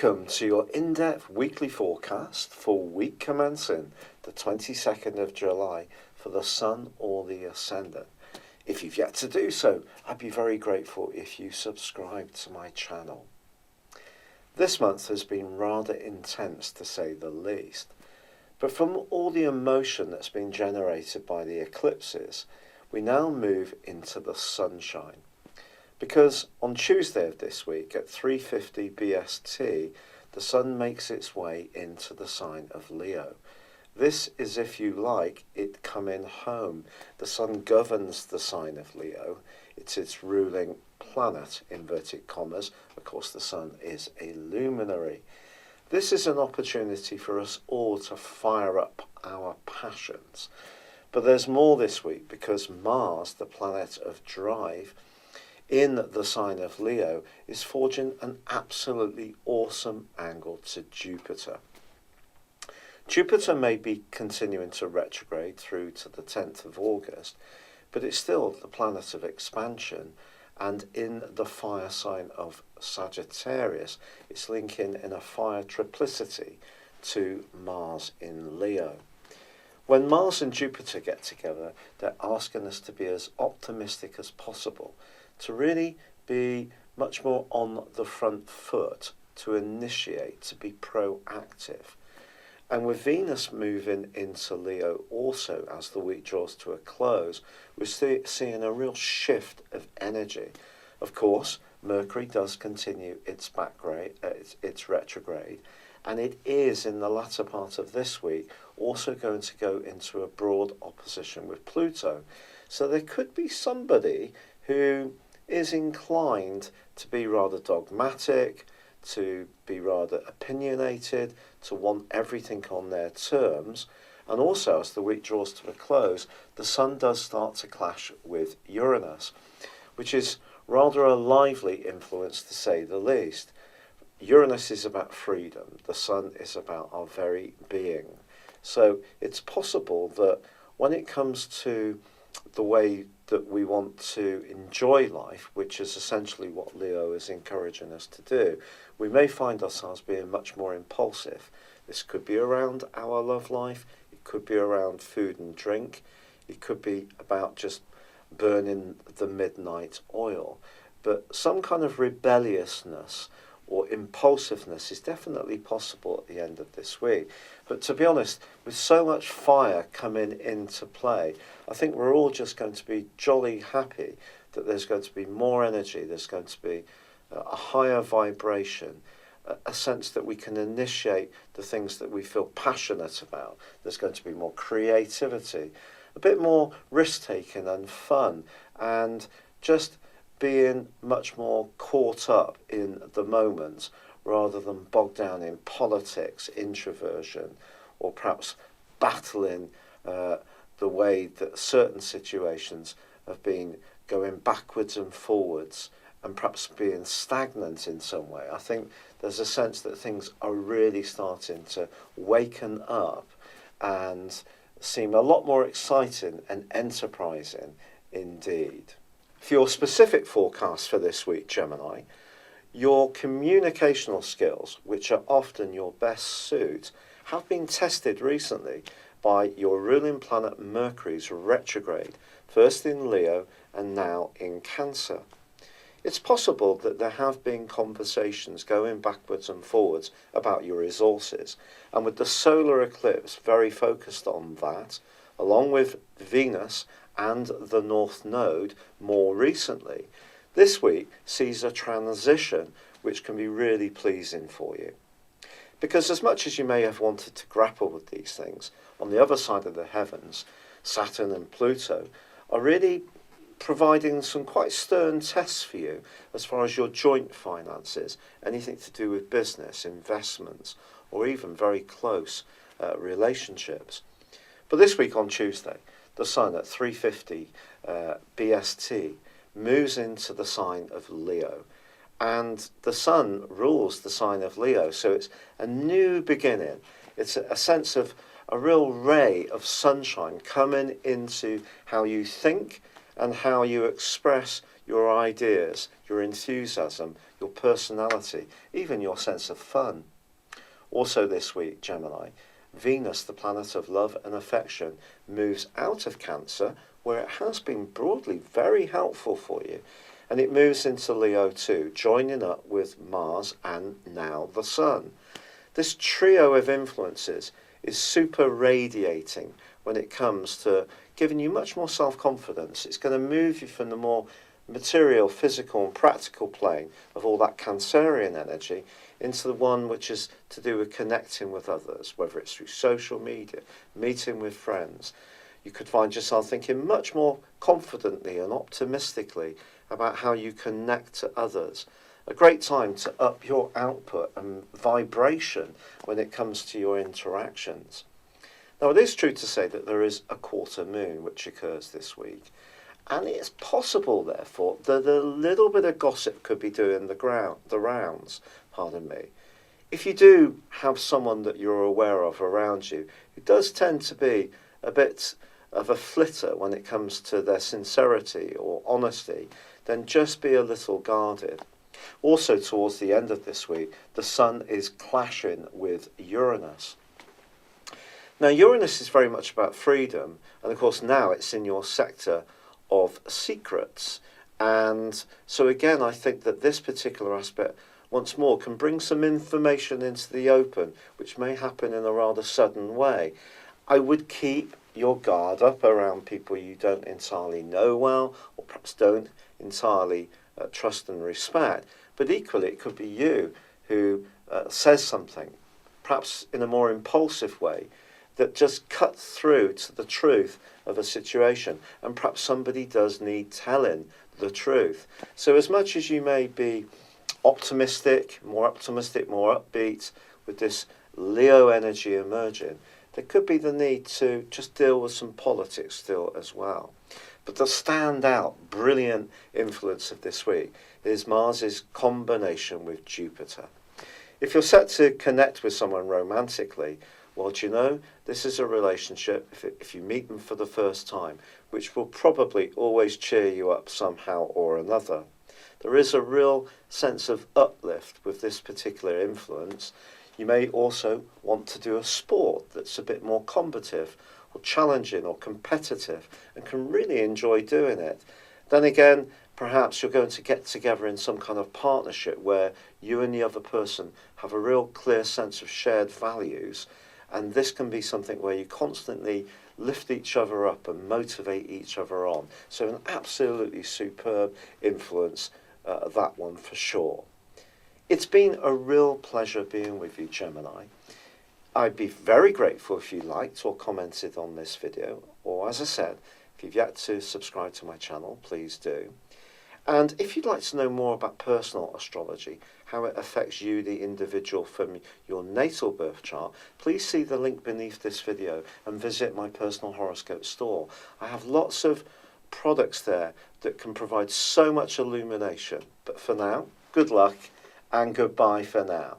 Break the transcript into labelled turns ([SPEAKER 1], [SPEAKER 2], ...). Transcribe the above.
[SPEAKER 1] Welcome to your in-depth weekly forecast for week commencing the 22nd of July for the Sun or the Ascendant. If you've yet to do so, I'd be very grateful if you subscribe to my channel. This month has been rather intense to say the least, but from all the emotion that's been generated by the eclipses, we now move into the sunshine. Because on Tuesday of this week at 3:50 BST, the Sun makes its way into the sign of Leo. This is, if you like, it coming home. The Sun governs the sign of Leo. It's its ruling planet, inverted commas. Of course, the Sun is a luminary. This is an opportunity for us all to fire up our passions. But there's more this week because Mars, the planet of drive, in the sign of Leo, is forging an absolutely awesome angle to Jupiter. Jupiter may be continuing to retrograde through to the 10th of August, but it's still the planet of expansion, and in the fire sign of Sagittarius, it's linking in a fire triplicity to Mars in Leo. When Mars and Jupiter get together, they're asking us to be as optimistic as possible, to really be much more on the front foot, to initiate, to be proactive. And with Venus moving into Leo also as the week draws to a close, we're seeing a real shift of energy. Of course, Mercury does continue its retrograde, and it is in the latter part of this week also going to go into a broad opposition with Pluto. So there could be somebody who is inclined to be rather dogmatic, to be rather opinionated, to want everything on their terms. And also, as the week draws to a close, the Sun does start to clash with Uranus, which is rather a lively influence to say the least. Uranus is about freedom, the Sun is about our very being. So it's possible that when it comes to the way that we want to enjoy life, which is essentially what Leo is encouraging us to do, we may find ourselves being much more impulsive. This could be around our love life, it could be around food and drink, it could be about just burning the midnight oil. But some kind of rebelliousness or impulsiveness is definitely possible at the end of this week. But to be honest, with so much fire coming into play, I think we're all just going to be jolly happy that there's going to be more energy, there's going to be a higher vibration, a sense that we can initiate the things that we feel passionate about. There's going to be more creativity, a bit more risk-taking and fun, and just being much more caught up in the moment rather than bogged down in politics, introversion, or perhaps battling the way that certain situations have been going backwards and forwards and perhaps being stagnant in some way. I think there's a sense that things are really starting to waken up and seem a lot more exciting and enterprising indeed. For your specific forecast for this week, Gemini, your communicational skills, which are often your best suit, have been tested recently by your ruling planet Mercury's retrograde, first in Leo and now in Cancer. It's possible that there have been conversations going backwards and forwards about your resources, and with the solar eclipse very focused on that, along with Venus and the North Node more recently, this week sees a transition which can be really pleasing for you. Because as much as you may have wanted to grapple with these things, on the other side of the heavens, Saturn and Pluto are really providing some quite stern tests for you as far as your joint finances, anything to do with business, investments, or even very close relationships. But this week on Tuesday, the Sun at 3:50 BST moves into the sign of Leo, and the Sun rules the sign of Leo, so it's a new beginning. It's a sense of a real ray of sunshine coming into how you think and how you express your ideas, your enthusiasm, your personality, even your sense of fun. Also this week, Gemini, Venus, the planet of love and affection, moves out of Cancer, where it has been broadly very helpful for you, and it moves into Leo too, joining up with Mars and now the Sun. This trio of influences is super radiating when it comes to giving you much more self-confidence. It's going to move you from the more material, physical and practical plane of all that Cancerian energy into the one which is to do with connecting with others, whether it's through social media, meeting with friends. You could find yourself thinking much more confidently and optimistically about how you connect to others. A great time to up your output and vibration when it comes to your interactions. Now, it is true to say that there is a quarter moon which occurs this week, and it's possible, therefore, that a little bit of gossip could be doing the rounds, pardon me. If you do have someone that you're aware of around you who does tend to be a bit of a flitter when it comes to their sincerity or honesty, then just be a little guarded. Also, towards the end of this week, the Sun is clashing with Uranus. Now, Uranus is very much about freedom, and of course now it's in your sector of secrets. And so again, I think that this particular aspect, once more, can bring some information into the open, which may happen in a rather sudden way. I would keep your guard up around people you don't entirely know well, or perhaps don't entirely trust and respect. But equally, it could be you who says something, perhaps in a more impulsive way, that just cuts through to the truth of a situation. And perhaps somebody does need telling the truth. So as much as you may be optimistic, more upbeat with this Leo energy emerging, there could be the need to just deal with some politics still as well. But the standout, brilliant influence of this week is Mars's combination with Jupiter. If you're set to connect with someone romantically, well, do you know, this is a relationship, if you meet them for the first time, which will probably always cheer you up somehow or another. There is a real sense of uplift with this particular influence. You may also want to do a sport that's a bit more combative or challenging or competitive and can really enjoy doing it. Then again, perhaps you're going to get together in some kind of partnership where you and the other person have a real clear sense of shared values. And this can be something where you constantly lift each other up and motivate each other on. So an absolutely superb influence, that one for sure. It's been a real pleasure being with you, Gemini. I'd be very grateful if you liked or commented on this video, or as I said, if you've yet to subscribe to my channel, please do. And if you'd like to know more about personal astrology, how it affects you, the individual, from your natal birth chart, please see the link beneath this video and visit my personal horoscope store. I have lots of products there that can provide so much illumination. But for now, good luck and goodbye for now.